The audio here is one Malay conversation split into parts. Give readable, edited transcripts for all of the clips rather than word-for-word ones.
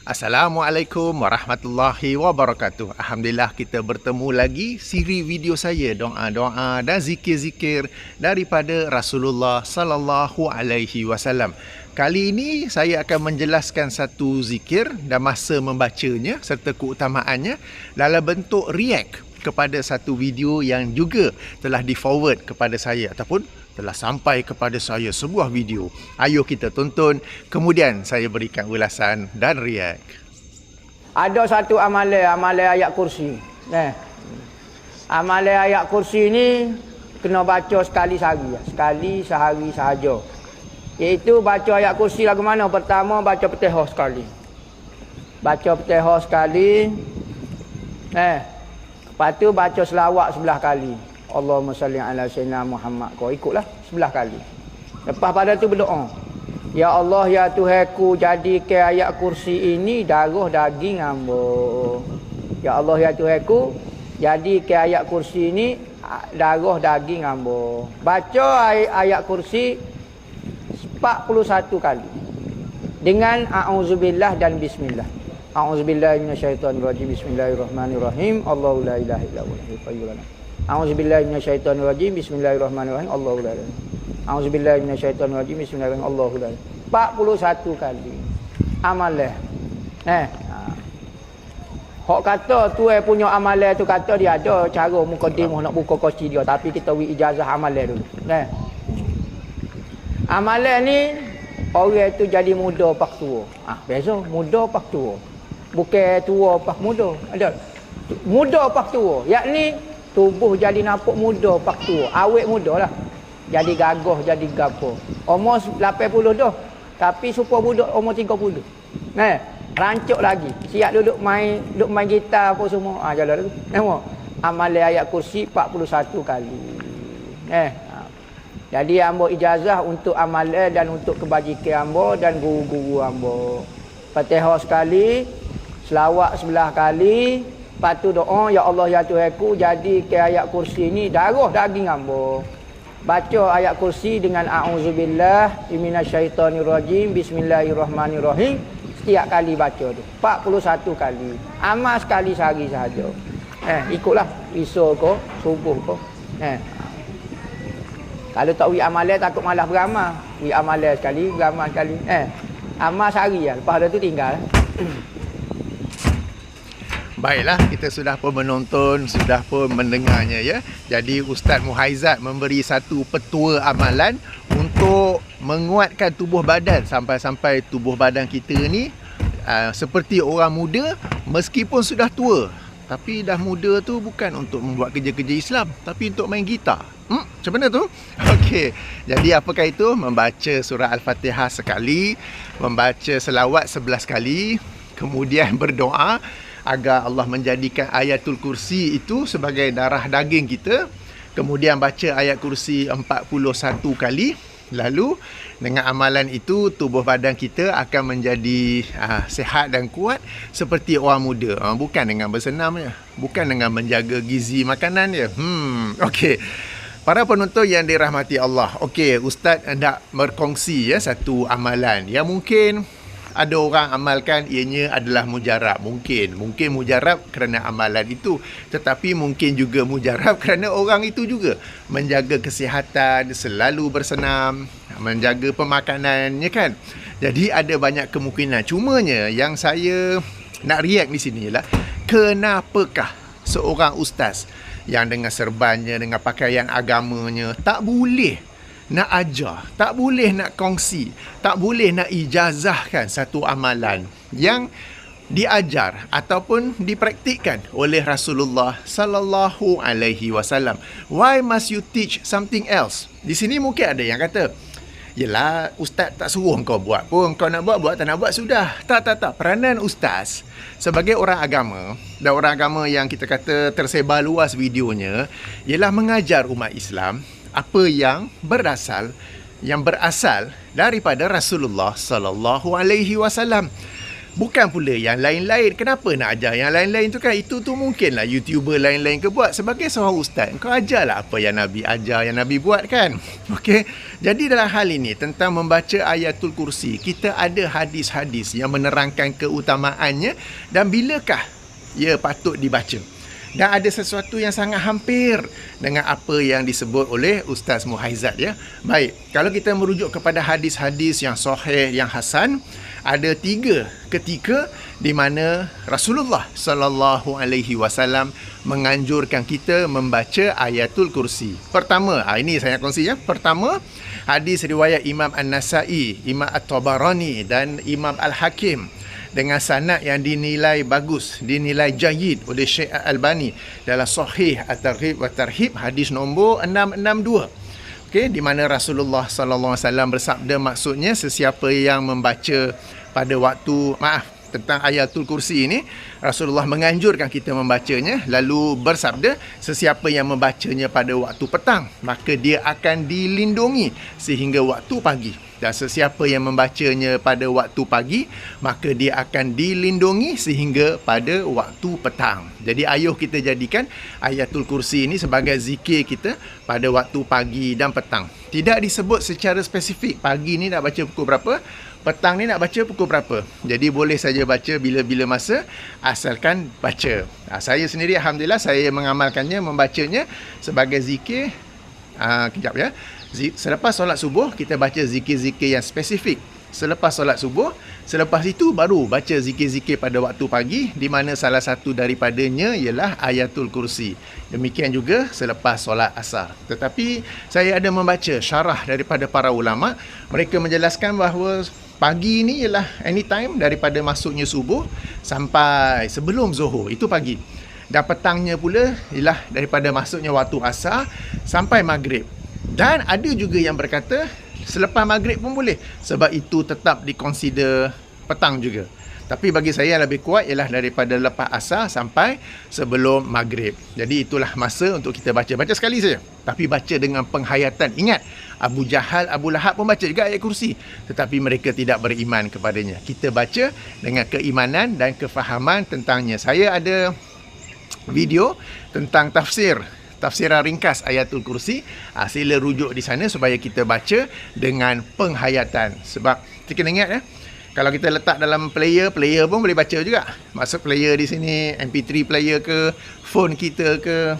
Assalamualaikum warahmatullahi wabarakatuh. Alhamdulillah kita bertemu lagi siri video saya doa-doa dan zikir-zikir daripada Rasulullah sallallahu alaihi wasallam. Kali ini saya akan menjelaskan satu zikir dan masa membacanya serta keutamaannya dalam bentuk react kepada satu video yang juga telah di-forward kepada saya ataupun telah sampai kepada saya sebuah video. Ayo kita tonton, kemudian saya berikan ulasan dan react. Ada satu amalan ayat kursi. Amalan ayat kursi ni kena baca sekali sehari. Sekali sehari sahaja. Iaitu baca ayat kursi lagu mana? Pertama baca Fatihah sekali. Baca Fatihah sekali. Lepas tu baca selawat 11 kali. Allahumma salli ala sayyidina Muhammad. Kau ikutlah 11 kali. Lepas pada tu berdoa. Ya Allah, ya Tuhanku, jadikan ayat kursi ini darah daging hamba. Ya Allah, ya Tuhanku, jadikan ayat kursi ini darah daging hamba. Baca ayat kursi 41 kali. Dengan a'udzubillah dan bismillah. A'udzubillahi minasyaitonirrajim. Bismillahirrahmanirrahim. Allahu la ilaha illa huwal hayyul qayyum. A'udzubillahi minasyaitonirrajim. Bismillahirrahmanirrahim. Allahu la ilaha. A'udzubillahi minasyaitonirrajim. Bismillahirrahmanirrahim. Allahu la ilaha. 41 kali. Amalan. Hak kata tu punya amalan tu kata dia ada cara mukadimah nak buka kursi dia, tapi kita wi ijazah amalan dulu. Amalan ni orang tu jadi muda pak tua. Biasa muda pak tua. Bukan tua pak muda. Ada. Muda pak tua. Yakni tubuh jadi nampak muda pak tua. Awet muda lah. Jadi gagah, jadi gapo. Umur 80 dah. Tapi supaya budak umur 30. Rancuk lagi. Siap duduk main gitar apa semua. Jalan dulu. Tengok. Amalan ayat kursi 41 kali. Jadi hamba ijazah untuk amalan dan untuk kebajikan hamba dan guru-guru hamba. Fatihah sekali, selawat 11 kali, lepas tu doa, ya Allah ya Tuhanku, jadikan ayat kursi ini darah daging hamba. Baca ayat kursi dengan a'udzubillah minasyaitonirrajim, bismillahirrahmanirrahim. Setiap kali baca tu 41 kali. Amal sekali sehari sahaja. Ikutlah esok ke, subuh ke. Kalau tak wi amalan takut malas beramal. Wi amalan sekali, beramal sekali. Amal sehari lah. Lepas tu tinggal. Baiklah, kita sudah pun menonton, sudah pun mendengarnya ya. Jadi Ustaz Muhaizat memberi satu petua amalan untuk menguatkan tubuh badan sampai-sampai tubuh badan kita ni seperti orang muda meskipun sudah tua. Tapi dah muda tu bukan untuk membuat kerja-kerja Islam, tapi untuk main gitar. Macam mana tu? Okey. Jadi apakah itu? Membaca surah Al-Fatihah sekali, membaca selawat 11 kali, kemudian berdoa agar Allah menjadikan ayatul kursi itu sebagai darah daging kita. Kemudian baca ayat kursi 41 kali. Lalu dengan amalan itu tubuh badan kita akan menjadi sihat dan kuat seperti orang muda. Bukan dengan bersenam je. Bukan dengan menjaga gizi makanan je. Okey. Para penonton yang dirahmati Allah. Okey, Ustaz hendak berkongsi ya satu amalan yang mungkin ada orang amalkan ianya adalah mujarab. Mungkin mujarab kerana amalan itu, tetapi mungkin juga mujarab kerana orang itu juga menjaga kesihatan, selalu bersenam, menjaga pemakanannya kan. Jadi ada banyak kemungkinan. Cumanya yang saya nak react di sini ialah kenapakah seorang ustaz yang dengan serbannya, dengan pakaian agamanya tak boleh nak ajar, tak boleh nak kongsi, tak boleh nak ijazahkan satu amalan yang diajar ataupun dipraktikkan oleh Rasulullah sallallahu alaihi wasallam. Why must you teach something else? Di sini mungkin ada yang kata, yelah, ustaz tak suruh kau buat pun, kau nak buat, tak nak buat sudah. Tak. Peranan ustaz sebagai orang agama, dan orang agama yang kita kata tersebar luas videonya, ialah mengajar umat Islam apa yang berasal daripada Rasulullah sallallahu alaihi wasallam. Bukan pula yang lain-lain. Kenapa nak ajar yang lain-lain tu kan? Itu tu mungkinlah YouTuber lain-lain ke buat. Sebagai seorang ustaz, kau ajarlah apa yang Nabi ajar, yang Nabi buat kan? Okey. Jadi dalam hal ini tentang membaca ayatul kursi, kita ada hadis-hadis yang menerangkan keutamaannya dan bilakah ia patut dibaca. Dan ada sesuatu yang sangat hampir dengan apa yang disebut oleh Ustaz Muhaizat ya. Baik, kalau kita merujuk kepada hadis-hadis yang sahih, yang hasan, ada 3 ketika di mana Rasulullah sallallahu alaihi wasallam menganjurkan kita membaca ayatul kursi. Pertama, ini saya kongsi ya. Pertama, hadis riwayat Imam An-Nasa'i, Imam At-Tabarani dan Imam Al-Hakim dengan sanad yang dinilai bagus, dinilai jayyid oleh Syekh Al-Albani dalam Sahih At-Targhib wa Tarhib hadis nombor 662. Okey, di mana Rasulullah sallallahu alaihi wasallam bersabda, maksudnya sesiapa yang membaca pada waktu tentang ayatul kursi ini, Rasulullah menganjurkan kita membacanya, lalu bersabda, sesiapa yang membacanya pada waktu petang, maka dia akan dilindungi sehingga waktu pagi. Dan sesiapa yang membacanya pada waktu pagi, maka dia akan dilindungi sehingga pada waktu petang. Jadi ayuh kita jadikan ayatul kursi ini sebagai zikir kita pada waktu pagi dan petang. Tidak disebut secara spesifik, pagi ni nak baca pukul berapa, petang ni nak baca pukul berapa. Jadi boleh saja baca bila-bila masa, asalkan baca. Saya sendiri Alhamdulillah saya mengamalkannya, membacanya sebagai zikir. Kejap ya. Selepas solat subuh, kita baca zikir-zikir yang spesifik. Selepas solat subuh, selepas itu baru baca zikir-zikir pada waktu pagi, di mana salah satu daripadanya ialah ayatul kursi. Demikian juga selepas solat asar. Tetapi saya ada membaca syarah daripada para ulama, mereka menjelaskan bahawa pagi ni ialah anytime daripada masuknya subuh sampai sebelum zuhur, itu pagi. Dan petangnya pula ialah daripada masuknya waktu asar sampai maghrib. Dan ada juga yang berkata selepas maghrib pun boleh, sebab itu tetap dikonsider petang juga. Tapi bagi saya yang lebih kuat ialah daripada lepas asar sampai sebelum maghrib. Jadi itulah masa untuk kita baca. Baca sekali saja, tapi baca dengan penghayatan. Ingat, Abu Jahal, Abu Lahab pun baca juga ayat kursi, tetapi mereka tidak beriman kepadanya. Kita baca dengan keimanan dan kefahaman tentangnya. Saya ada video tentang tafsiran ringkas ayatul kursi. Sila rujuk di sana supaya kita baca dengan penghayatan. Sebab kita kena ingat ya, kalau kita letak dalam player pun boleh baca juga. Maksud player di sini MP3 player ke, phone kita ke,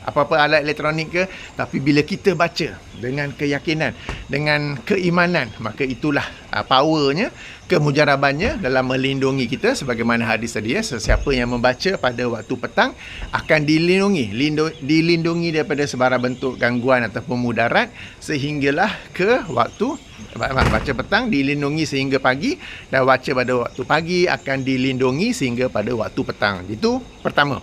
apa-apa alat elektronik ke. Tapi bila kita baca dengan keyakinan, dengan keimanan, maka itulah powernya, kemujarabannya dalam melindungi kita. Sebagaimana hadis tadi ya, sesiapa yang membaca pada waktu petang akan dilindungi daripada sebarang bentuk gangguan ataupun mudarat sehinggalah ke waktu baca petang, dilindungi sehingga pagi, dan baca pada waktu pagi akan dilindungi sehingga pada waktu petang. Itu pertama.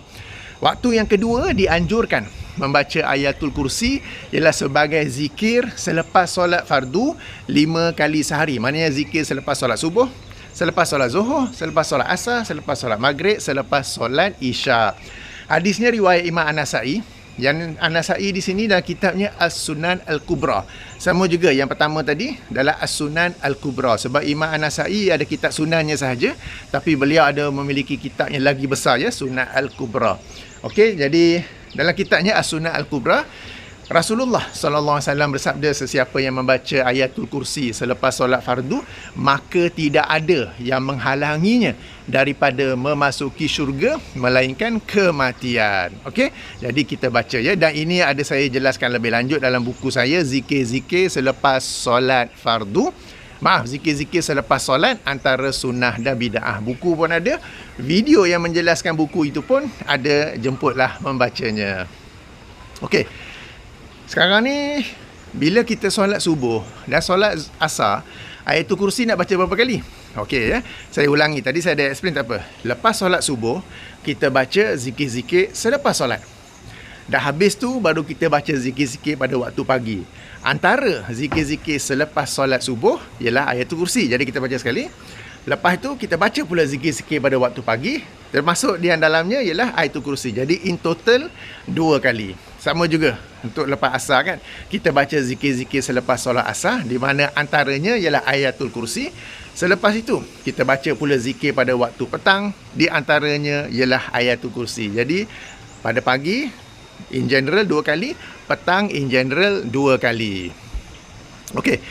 Waktu yang kedua dianjurkan membaca ayatul kursi ialah sebagai zikir selepas solat fardu 5 kali sehari. Maknanya zikir selepas solat subuh, selepas solat zuhur, selepas solat asar, selepas solat maghrib, selepas solat isyak. Hadisnya riwayat Imam An-Nasa'i. Yang An-Nasa'i di sini dalam kitabnya As-Sunan Al-Kubra. Sama juga yang pertama tadi dalam As-Sunan Al-Kubra. Sebab Imam An-Nasa'i ada kitab sunannya sahaja, tapi beliau ada memiliki kitab yang lagi besar ya, Sunan Al-Kubra. Okey, jadi dalam kitabnya As-Sunan Al-Kubra, Rasulullah sallallahu alaihi wasallam bersabda, sesiapa yang membaca ayatul kursi selepas solat fardu, maka tidak ada yang menghalanginya daripada memasuki syurga melainkan kematian. Okey, jadi kita baca ya. Dan ini ada saya jelaskan lebih lanjut dalam buku saya, zikir-zikir selepas solat fardu. Zikir-zikir selepas solat antara sunnah dan bid'ah. Buku pun ada, video yang menjelaskan buku itu pun ada, jemputlah membacanya. Okey. Sekarang ni bila kita solat subuh dan solat asar, ayatul kursi nak baca berapa kali? Okey ya. Saya ulangi, tadi saya dah explain tak apa. Lepas solat subuh, kita baca zikir-zikir selepas solat. Dah habis tu baru kita baca zikir-zikir pada waktu pagi. Antara zikir-zikir selepas solat subuh ialah ayatul kursi. Jadi kita baca sekali. Lepas tu kita baca pula zikir-zikir pada waktu pagi, termasuk di dalamnya ialah ayatul kursi. Jadi in total 2 kali. Sama juga untuk lepas asar kan, kita baca zikir-zikir selepas solat asar, di mana antaranya ialah ayatul kursi. Selepas itu, kita baca pula zikir pada waktu petang. Di antaranya ialah Ayatul Kursi. Jadi, pada pagi, in general 2 kali. Petang, in general 2 kali. Okey.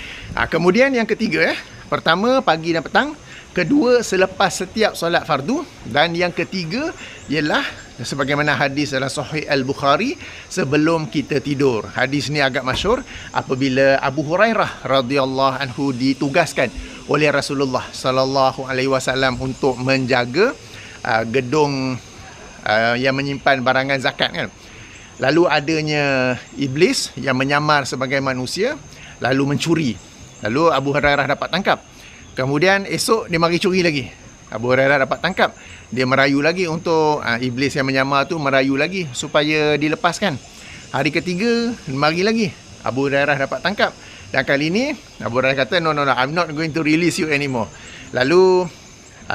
Kemudian yang ketiga, pertama, pagi dan petang. Kedua, selepas setiap solat fardu. Dan yang ketiga ialah sebagaimana hadis dalam Sahih Al-Bukhari, sebelum kita tidur. Hadis ni agak masyhur apabila Abu Hurairah radhiyallahu anhu ditugaskan oleh Rasulullah sallallahu alaihi wasallam untuk menjaga gedung yang menyimpan barangan zakat kan. Lalu adanya iblis yang menyamar sebagai manusia lalu mencuri. Lalu Abu Hurairah dapat tangkap. Kemudian esok dia mari curi lagi. Abu Hurairah dapat tangkap. Dia merayu lagi untuk iblis yang menyamar tu merayu lagi supaya dilepaskan. Hari ketiga mari lagi. Abu Hurairah dapat tangkap. Dan kali ni Abu Hurairah kata no, I'm not going to release you anymore. Lalu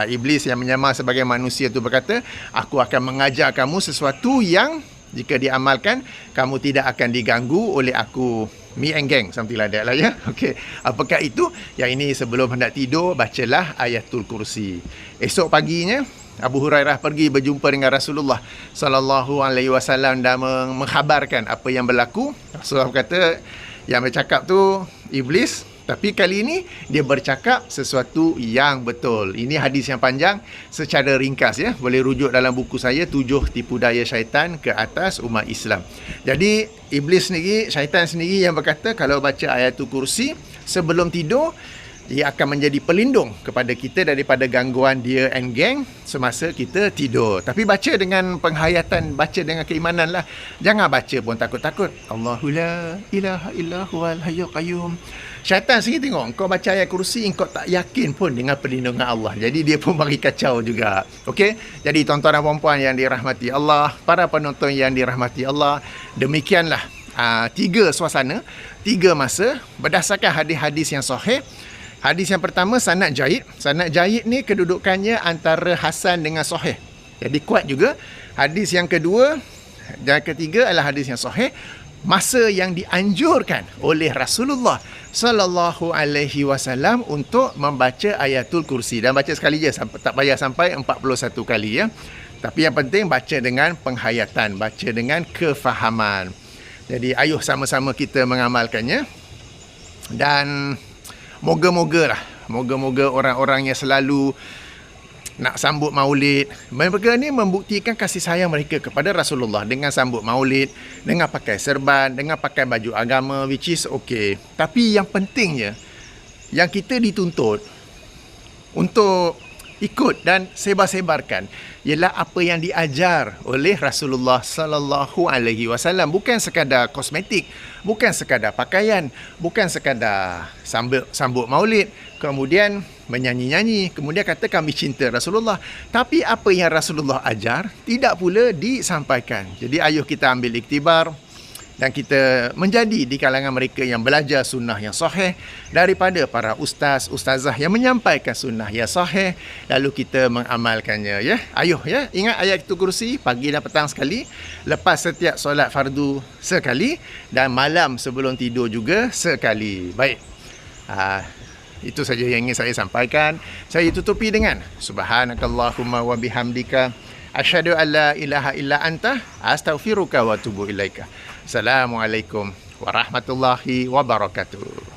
iblis yang menyamar sebagai manusia tu berkata, aku akan mengajar kamu sesuatu yang jika diamalkan kamu tidak akan diganggu oleh aku. Me and gang, something like that lah ya. Okey, apakah itu? Yang ini sebelum hendak tidur, bacalah Ayatul Kursi. Esok paginya Abu Hurairah pergi berjumpa dengan Rasulullah sallallahu alaihi wasallam dan mengkhabarkan apa yang berlaku. Rasulullah kata yang bercakap tu iblis, tapi kali ini dia bercakap sesuatu yang betul. Ini hadis yang panjang secara ringkas ya. Boleh rujuk dalam buku saya 7 tipu daya syaitan ke atas umat Islam. Jadi iblis sendiri, syaitan sendiri yang berkata kalau baca Ayatul Kursi sebelum tidur, dia akan menjadi pelindung kepada kita daripada gangguan dia and gang semasa kita tidur. Tapi baca dengan penghayatan, baca dengan keimanan lah. Jangan baca pun takut-takut. Allahu la ilaha illa huwal hayyul qayyum. Syaitan sendiri tengok, kau baca ayat kursi, kau tak yakin pun dengan perlindungan Allah. Jadi dia pun bagi kacau juga. Okey? Jadi tuan-tuan dan puan-puan yang dirahmati Allah, para penonton yang dirahmati Allah, demikianlah 3 suasana, 3 masa berdasarkan hadis-hadis yang sahih. Hadis yang pertama, sanad jaid. Sanad jaid ni kedudukannya antara hasan dengan sahih. Jadi kuat juga. Hadis yang kedua dan ketiga adalah hadis yang sahih. Masa yang dianjurkan oleh Rasulullah sallallahu alaihi wasallam untuk membaca Ayatul Kursi, dan baca sekali je, tak payah sampai 41 kali ya. Tapi yang penting baca dengan penghayatan, baca dengan kefahaman. Jadi ayuh sama-sama kita mengamalkannya. Dan moga-moga orang-orang yang selalu nak sambut maulid, mereka ni membuktikan kasih sayang mereka kepada Rasulullah dengan sambut maulid, dengan pakai serban, dengan pakai baju agama, which is okay. Tapi yang pentingnya, yang kita dituntut untuk ikut dan sebar-sebarkan ialah apa yang diajar oleh Rasulullah sallallahu alaihi wasallam. Bukan sekadar kosmetik, bukan sekadar pakaian, bukan sekadar sambut maulid, kemudian menyanyi-nyanyi, kemudian kata kami cinta Rasulullah. Tapi apa yang Rasulullah ajar tidak pula disampaikan. Jadi ayuh kita ambil iktibar dan kita menjadi di kalangan mereka yang belajar sunnah yang sahih daripada para ustaz, ustazah yang menyampaikan sunnah yang sahih, lalu kita mengamalkannya ya. Ayuh ya, ingat Ayatul Kursi pagi dan petang sekali, lepas setiap solat fardu sekali, dan malam sebelum tidur juga sekali. Baik. Itu saja yang ingin saya sampaikan. Saya tutupi dengan subhanakallahumma wa bihamdika asyhadu an la ilaha illa anta astaghfiruka wa atubu ilaika. Assalamualaikum warahmatullahi wabarakatuh.